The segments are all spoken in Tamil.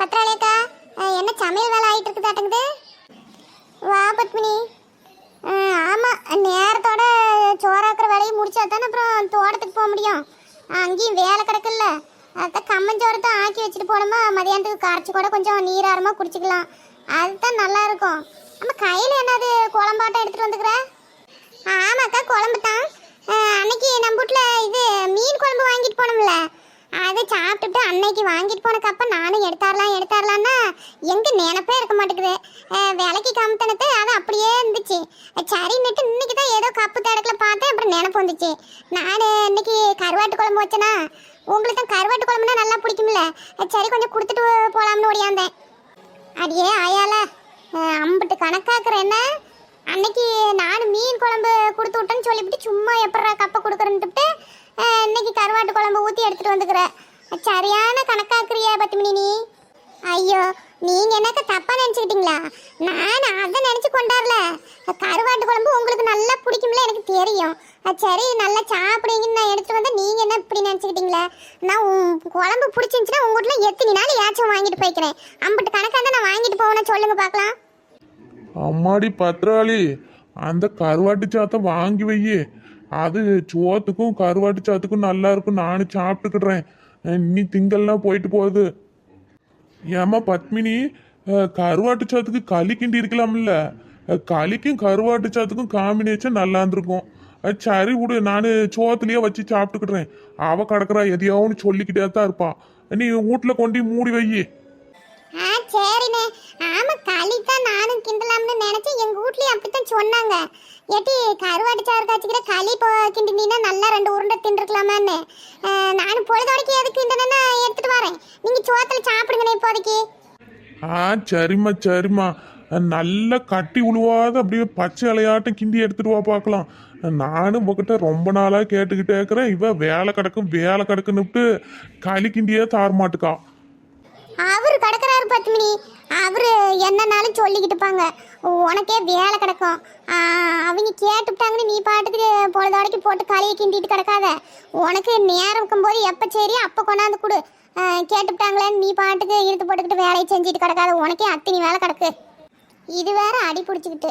பத்ராலேக்கா, என்ன சமையல் வேலை ஆயிட்டு இருக்குதாட்டுங்குது? வா பத்மினி. ஆமா, நேரத்தோட சோறாக்குற வேலையை முடிச்சா தானே அப்புறம் தோட்டத்துக்கு போக முடியும். அங்கேயும் வேலை கிடக்குல்ல, அதான் கம்மஞ்சோறு தான் ஆக்கி வச்சுட்டு போனோமா, மதியானத்துக்கு கரைச்சி கூட கொஞ்சம் நீராரமாக குடிச்சிக்கலாம். அதுதான் நல்லா இருக்கும். நம்ம கையில் என்னது குழம்பாட்டம் எடுத்துகிட்டு வந்துக்கிற? ஆமாக்கா, குழம்பு தான். அன்னைக்கு நம்ம வீட்டில் இது மீன் குழம்பு வாங்கிட்டு போனோம்ல, அதை சாப்பிட்டுட்டு அன்னைக்கு வாங்கிட்டு போன கப்பை நானும் எடுத்தாரலான்னா எங்கே நினைப்பே இருக்க மாட்டேங்குது. விலைக்கு கம்மித்தனத்தை அது அப்படியே இருந்துச்சு. சரின்னுட்டு இன்னைக்கு தான் ஏதோ கப்பு தடக்கல பார்த்தேன், அப்புறம் நினப்பு வந்துச்சு. நான் இன்னைக்கு கருவாட்டு குழம்பு வச்சேனா, உங்களுக்கு தான் கருவாட்டு குழம்புனா நல்லா பிடிக்கும்ல, சரி கொஞ்சம் கொடுத்துட்டு போகலாம்னு ஓடியாந்தேன். அடியே ஆயால அம்பிட்டு கணக்காக்குறேன். அன்னைக்கு நான் மீன் குழம்பு கொடுத்து விட்டேன்னு சொல்லிவிட்டு சும்மா எப்படா கப்பை கொடுக்குறேன்ட்டு இன்னைக்கு கருவாட்டு குழம்பு ஊற்றி எடுத்துகிட்டு வந்துக்கிற. சரியான கணக்காக்குறியா பத்துமணி நீ? ஐயோ, நீங்கள் என்னக்கா தப்பாக நினச்சிக்கிட்டீங்களா? நான் அதை நினச்சி கொண்டாடல. கருவாட்டு குழம்பு உங்களுக்கு நல்லா பிடிக்கும்ல, எனக்கு தெரியும். சரி நல்லா சாப்பிடுங்கன்னு நான் எடுத்துகிட்டு வந்தேன். நீங்கள் என்ன இப்படி நினச்சிக்கிட்டீங்களா? நான் குழம்பு பிடிச்சிருந்துச்சுன்னா உங்கள் வீட்டில் எத்தனை நாள் ஏச்சும் வாங்கிட்டு போய்க்கிறேன். அம்பிட்டு கணக்காக தான் நான் வாங்கிட்டு போவேன்னு சொல்லுங்க பார்க்கலாம். அம்மாடி பத்ராளி, அந்த கருவாட்டு சாத்தை வாங்கி வையே. அது சோத்துக்கும் கருவாட்டு சாத்துக்கும் நல்லா இருக்கும். நானும் சாப்பிட்டுக்கிடுறேன். நீ திங்கள்லாம் போயிட்டு போகுது. ஏமா பத்மினி, கருவாட்டு சாத்துக்கு களி கிண்டி இருக்கலாம்ல? களிக்கும் கருவாட்டு சாத்துக்கும் காம்பினேஷன் நல்லா இருந்திருக்கும். சரி விடு, நான் சோத்துலயே வச்சு சாப்பிட்டுக்கிடுறேன். அவ கிடக்குறா எதையாவும் சொல்லிக்கிட்டே தான் இருப்பா. நீ வீட்டில் கொண்டு மூடி வையே. சரிண்ணே. ஆமா, களி தான் நானும் கிண்டலாம்னு நினைச்சேன். எங்க வீட்லயும் அப்படித்தான் சொன்னாங்க. ஏட்டி கருவாட்டு சாறு காய்ச்சிக்கிற களி கிண்டினா நல்லா 2 உருண்டை தின்றுக்கலாமான்னு. நானும் பொழுதோடைக்கு எதுக்கு கிண்டனா எடுத்துட்டு வரேன். நீங்க சோத்துல சாப்பிடுங்கண்ணே இப்போதைக்கு. சரிம்மா சரிம்மா, நல்லா கட்டி உழுவாத அப்படியே பச்சை இலையாட்டம் கிண்டி எடுத்துட்டு வா பார்க்கலாம். நானும் உங்ககிட்ட ரொம்ப நாளாக கேட்டுக்கிட்டே இருக்கிறேன். இவ வேலை கிடக்குன்னுட்டு களி கிண்டியே தார மாட்டுக்கா. அவரு கிடக்குறாரு பத்மினி. அவரு என்னன்னாலும் சொல்லிக்கிட்டு இருப்பாங்க, உனக்கே வேலை கிடக்கும். அவங்க கேட்டுவிட்டாங்கன்னு நீ பாட்டுக்கு பொழுதோடைக்கு போட்டு களியை கிண்டிட்டு கிடக்காத. உனக்கு நேரம் இருக்கும்போது எப்போ சரி அப்போ கொண்டாந்து கொடு. கேட்டுவிட்டாங்களேன்னு நீ பாட்டுக்கு இழுத்து போட்டுக்கிட்டு வேலையை செஞ்சுட்டு கிடக்காத. உனக்கே அத்தனை வேலை கிடக்கு. இது வேற அடி பிடிச்சிக்கிட்டு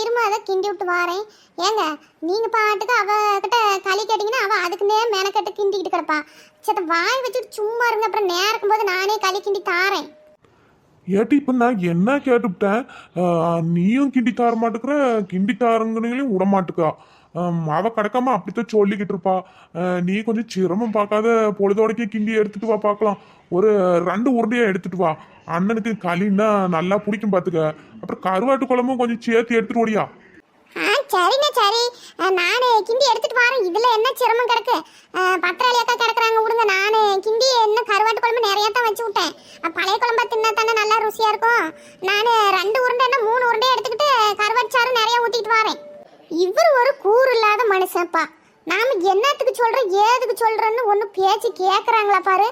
இருமா, அதை கிண்டி விட்டு வாரேன். ஏங்க, நீங்கள் பாட்டுக்கு அவகிட்ட களி கேட்டிங்கன்னா அவள் அதுக்குன்னே மெனக்கட்டு கிண்டிக்கிட்டு கிடப்பா. சத்த வாய் வச்சுட்டு சும்மா இருங்க, அப்புறம் நேரம் இருக்கும்போது நானே களி கிண்டி தாரேன். ஏட்டி இப்போ நான் என்ன கேட்டுவிட்டேன்? நீயும் கிண்டி தார மாட்டுக்கிற, கிண்டி தாரங்களையும் விட மாட்டுக்கா. அவ கிடக்காம அப்படித்தான் சொல்லிக்கிட்டு இருப்பா. நீ கொஞ்சம் சிரமம் பார்க்காத, பொழுதோடைக்கே கிண்டி எடுத்துட்டு வா பார்க்கலாம். ஒரு 2 உருண்டையா எடுத்துட்டு வா. அண்ணனுக்கு களின்னா நல்லா பிடிக்கும் பார்த்துக்க. அப்புறம் கருவாட்டு குழம்பும் கொஞ்சம் சேர்த்து எடுத்துட்டு ஓடியா. சரிண்ணா சரி, நான் கிண்டி எடுத்துட்டு வரேன். இதுல என்ன சிரமம் கிடக்கு? பத்திராளியாக்கா கிடக்குறாங்க, விடுங்க. நான் கிண்டி என்ன கருவாட்டு குழம்பு நிறைய தான் வச்சு விட்டேன். பழைய குழம்பா தின்னா தானே நல்லா ருசியா இருக்கும். நான் 2 உருண்டை 3 உருண்டையை எடுத்துக்கிட்டு கருவாட்டு சாறு நிறைய ஊத்திட்டு வரேன். இவர் ஒரு கூறு இல்லாத மனுஷன்ப்பா. நாம என்னத்துக்கு சொல்றோம் ஏதுக்கு சொல்றோன்னு ஒண்ணு பேச்சு கேட்கறாங்களா பாரு.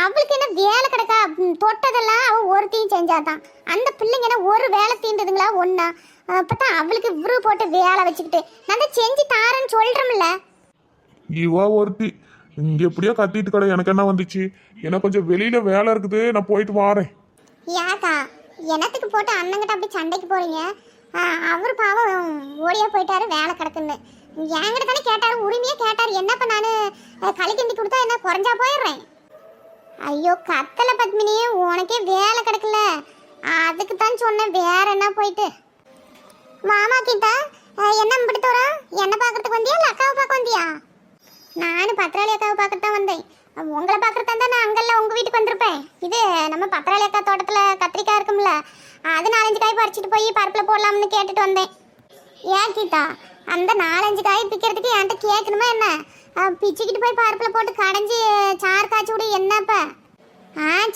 அவளுக்கு என்ன வேலை கிடக்கா? தொட்டதெல்லாம் அவ ஒருத்தையும் செஞ்சாதான். அந்த பிள்ளைங்க என்ன ஒரு வேலை தீண்டுதுங்களா? ஒன்னா அப்பதான் அவளுக்கு இவரு போட்டு வேலை வச்சுக்கிட்டு நான் தான் செஞ்சு தாரேன்னு சொல்றோம்ல. இவா ஒருத்தி இங்க எப்படியோ கத்திட்டு கடை. எனக்கு என்ன வந்துச்சு? எனக்கு கொஞ்சம் வெளியில வேலை இருக்குது, நான் போயிட்டு வாரேன். யாக்கா, என்னத்துக்கு போட்டு அண்ணங்கிட்ட அப்படி சண்டைக்கு போறீங்க? அவரு பாவம் ஓடியா போயிட்டாரு வேலை கிடக்குன்னு. என்கிட்ட தானே கேட்டாரு, உரிமையா கேட்டாரு. என்னப்ப நானு களி கிண்டி கொடுத்தா என்ன குறைஞ்சா போயிடுறேன்? ஐயோ கத்தல பத்மினி, உனக்கே வேலை கிடக்கல, அதுக்கு தான் சொன்னேன். வேற என்ன போயிட்டு மாமா கிட்ட என்ன பிடித்து வரோம்? என்ன பார்க்கறதுக்கு வந்தியா இல்லை அக்காவை பார்க்க வந்தியா? நானும் பத்திராளி அக்காவை பார்க்கறது தான் வந்தேன். உங்களை பார்க்கறதா தான் நான் அங்கெல்லாம் உங்கள் வீட்டுக்கு வந்திருப்பேன். இது நம்ம பத்திராளி அக்கா தோட்டத்தில் கத்திரிக்காய் இருக்கும்ல, அது 4-5 காய் பறிச்சுட்டு போய் பருப்பில் போடலாம்னு கேட்டுட்டு வந்தேன். ஏன் கீதா, அந்த 4-5 காய் பிக்கிறதுக்கு என்கிட்ட கேட்கணுமா என்ன? பிச்சுக்கிட்டு போய் பருப்பில் போட்டு கடைஞ்சி சாறு காய்ச்சி விடு. என்னப்பா?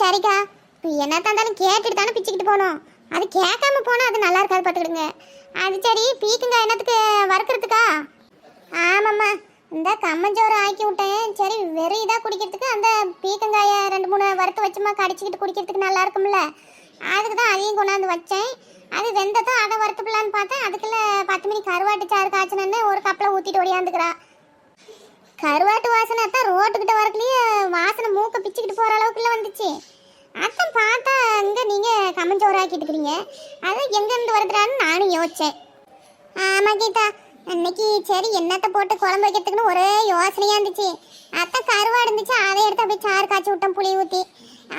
சரிக்கா, இப்போ என்ன தந்தாலும் கேட்டுட்டு தானே பிச்சுக்கிட்டு போகணும். அது கேட்காம போனால் அது நல்லா இருக்காது, பார்த்துக்கிடுங்க. அது சரி, பீக்குங்க என்னத்துக்கு வறுக்கிறதுக்கா? ஆமாம்மா, இந்த கம்மஞ்சோறு ஆக்கி விட்டேன். சரி, வெறும் இதாக குடிக்கிறதுக்கு அந்த பீக்கங்காயை 2-3 வறுத்து வச்சுமா கடிச்சிக்கிட்டு குடிக்கிறதுக்கு நல்லா இருக்கும்ல, அதுக்கு தான் அதையும் கொண்டாந்து வச்சேன். அது வெந்ததும் அதை வறுத்துப்பலான்னு பார்த்தேன். அதுக்குள்ள 10 மணி கருவாட்டு சாறு காய்ச்சினு ஒரு கப்பில் ஊற்றிட்டு ஓடியாந்துக்கிறா. கருவாட்டு வாசனை தான் ரோட்டுக்கிட்ட வரக்குள்ளேயே வாசனை மூக்க பிச்சுக்கிட்டு போகிற அளவுக்குள்ள வந்துச்சு. அதான் பார்த்தா கம்மஞ்சோறு ஆக்கிட்டு இருக்கிறீங்க. அது எங்கேருந்து வருதுறான்னு நானும் யோசித்தேன். ஆமாம் கீதா, அன்னைக்கு சரி என்னத்தை போட்டு குழம்பு வைக்கிறதுக்குன்னு ஒரே யோசனையாக இருந்துச்சு. அத்தை கருவாடு இருந்துச்சு, அதை எடுத்து அப்படியே சாறு காய்ச்சி விட்டேன் புளி ஊற்றி.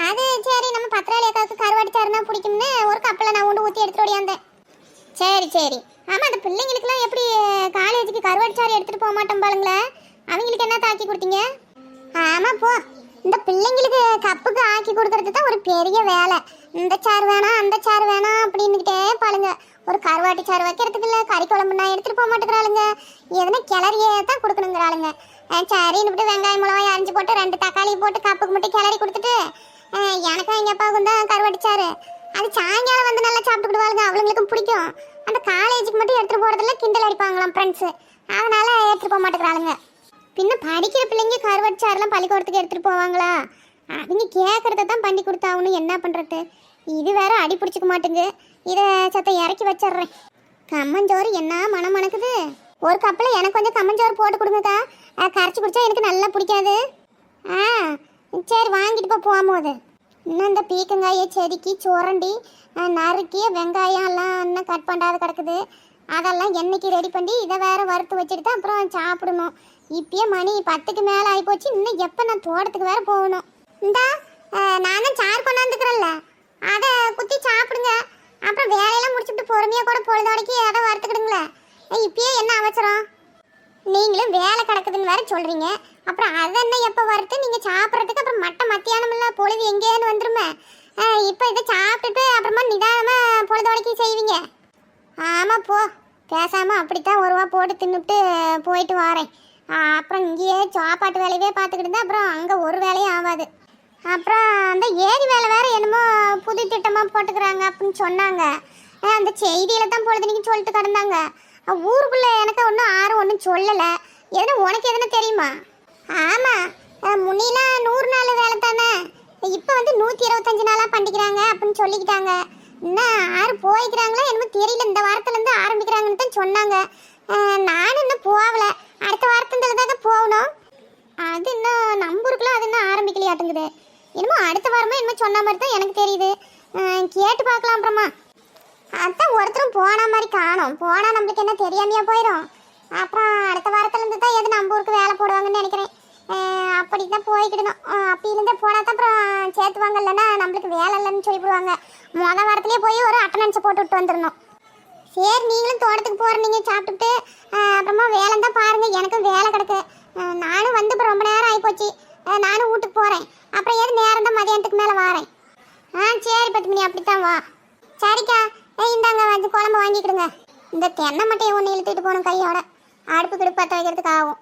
அது சரி நம்ம பத்திராளி அக்காவுக்கு கருவாடு சாறுனா பிடிக்கும்னு ஒரு கப்பில் நான் ஊற்றி எடுத்துட்டு ஓடியாந்தேன். சரி சரி. ஆமாம், அந்த பிள்ளைங்களுக்குலாம் எப்படி காலேஜுக்கு கருவாடு சாறு எடுத்துகிட்டு போக மாட்டோம் பாருங்களே, அவங்களுக்கு என்ன தாக்கி கொடுத்தீங்க? ஆமாம் போ, இந்த பிள்ளைங்களுக்கு கப்புக்கு ஆக்கி கொடுக்கறது தான் ஒரு பெரிய வேலை. இந்த சாறு வேணாம் அந்த சாறு வேணாம் அப்படின்னுக்கிட்டே பாருங்க. ஒரு கருவாட்டு சாறு வைக்கிறதுக்கு இல்லை, கறி குழம்பு நான் எடுத்துகிட்டு போக மாட்டேங்கிறாளுங்க. எதுனா கிளறியே தான் கொடுக்கணுங்கிறாளுங்க. சரின்னு விட்டு வெங்காயம் மிளகாய் அரிஞ்சு போட்டு 2 தக்காளி போட்டு கப்புக்கு மட்டும் கிளறி கொடுத்துட்டு எனக்கும் எங்கள் அப்பாவுக்கும் தான் கருவாட்டு சாறு. அது சாயங்காலம் வந்து நல்லா சாப்பிட்டுக்கிடுவாளுங்க, அவளுங்களுக்கும் பிடிக்கும். அந்த காலேஜுக்கு மட்டும் எடுத்துகிட்டு போகிறதில்ல, கிண்டல் அடிப்பாங்களாம் ஃப்ரெண்ட்ஸு, அதனால் எடுத்துகிட்டு போக மாட்டேங்கிறாளுங்க. பின்ன படிக்கிற பிள்ளைங்க கருவாட்டு சாறுலாம் பள்ளிக்கூடத்துக்கு எடுத்துகிட்டு போவாங்களா? அவங்க கேட்குறத தான் பண்ணி கொடுத்தாகணும், என்ன பண்ணுறது? இது வேற அடி பிடிச்சிக்க மாட்டேங்குது. இதை சத்த இறக்கி வச்சிட்றேன். கம்மஞ்சோறு என்ன மனம் மணக்குது. ஒரு கப்பில் எனக்கு கொஞ்சம் கம்மஞ்சோறு போட்டு கொடுங்கக்கா, கரைச்சி குடிச்சா எனக்கு நல்லா பிடிக்காது. சரி வாங்கிட்டு போகும்போது இன்னும் இந்த பீக்கங்காயை செதுக்கி சுரண்டி நறுக்கி வெங்காயம் எல்லாம் இன்னும் கட் பண்ணாத கிடக்குது. அதெல்லாம் என்னைக்கு ரெடி பண்ணி இதை வேற வறுத்து வச்சுட்டு தான் அப்புறம் சாப்பிடணும். இப்பயே மணி 10க்கு மேலே ஆகிப்போச்சு. இன்னும் எப்போ நான் தோட்டத்துக்கு வேற போகணும். இந்தா நான் தான் சாறு கொண்டாந்துக்கிறேன்ல, அதை குத்தி சாப்பிடுங்க. அப்புறம் வேலையெல்லாம் முடிச்சுட்டு பொறுமையாக கூட பொழுதோடைக்கு அதை வறுத்துக்கிடுங்களே. இப்பயே என்ன அவசரம்? நீங்களும் வேலை கிடக்குதுன்னு வேற சொல்கிறீங்க. அப்புறம் அதை என்ன எப்போ வறுத்து நீங்கள் சாப்பிட்றதுக்கு அப்புறம் மத்தியானம் இல்லை பொழுது எங்கேன்னு வந்துருமே. இப்போ இதை சாப்பிட்டுட்டு அப்புறமா நிதானமாக பொழுதோடைக்கு செய்வீங்க. ஆமாம் போ, பேசாமல் அப்படித்தான் ஒரு ரூபா போட்டு தின்னுட்டு போயிட்டு வரேன். அப்புறம் இங்கேயே சாப்பாட்டு வேலையவே பார்த்துக்கிட்டு இருந்தால் அப்புறம் அங்கே ஒரு வேலையும் ஆகாது. அப்புறம் அந்த ஏரி வேலை வேறு என்னமோ புது திட்டமாக போட்டுக்கிறாங்க அப்படின்னு சொன்னாங்க. அந்த செய்தியில் தான் பொழுதுனிக்கு சொல்லிட்டு கிடந்தாங்க. ஊருக்குள்ளே எனக்கு ஒன்றும் சொல்லலை. எதுனா உனக்கு எதுனா தெரியுமா? ஆமாம், முன்னிலாம் 100 நாள் வேலை தானே, இப்போ வந்து 125 நாளாக பண்ணிக்கிறாங்க அப்படின்னு சொல்லிக்கிட்டாங்க. இன்னும் 6 போய்க்கிறாங்களா என்னமோ தெரியல. இந்த வாரத்துலேருந்து ஆரம்பிக்கிறாங்கன்னு தான் சொன்னாங்க. நானும் இன்னும் போகலை, அடுத்த வாரத்துல தாங்க போகணும். அது இன்னும் நம்பூருக்குலாம் அது இன்னும் ஆரம்பிக்கலையாட்டுங்குது. என்னமோ அடுத்த வாரமே என்னமோ சொன்ன மாதிரி தான் எனக்கு தெரியுது. கேட்டு பார்க்கலாம் அப்புறமா. அதான் ஒருத்தரும் போன மாதிரி காணும். போனால் நம்மளுக்கு என்ன தெரியாமையா போயிடும். அப்புறம் அடுத்த வாரத்துலேருந்து தான் எது நம்பூருக்கு வேலை போடுவாங்கன்னு நினைக்கிறேன். அப்படி தான் போய்க்கிடணும். அப்படிலேருந்தே போனால் தான் அப்புறம் சேர்த்துவாங்க, இல்லைன்னா நம்மளுக்கு வேலை இல்லைன்னு சொல்லிவிடுவாங்க. மொதல் வாரத்துலேயே போய் ஒரு அட்டண்டன்ஸை போட்டு விட்டு வந்துடணும். சரி, நீங்களும் தோட்டத்துக்கு போகிறீங்க, சாப்பிட்டுட்டு அப்புறமா வேலை தான் பாருங்கள். எனக்கும் வேலை கிடக்கு. நானும் வந்து இப்போ ரொம்ப நேரம் ஆகிப்போச்சு. நானும் வீட்டுக்கு போகிறேன். அப்புறம் ஏது நேரம் தான் மதியானத்துக்கு மேலே வரேன். சரி பத்மினி, அப்படித்தான் வா. சரிக்கா, இந்தாங்க வந்து குழம்பு வாங்கிக்கிடுங்க. இந்த தென்னை மட்டையை ஒன்று இழுத்துட்டு போகணும் கையோட, அடுப்பு கிடுப்பு பற்ற வைக்கிறதுக்கு ஆகும்.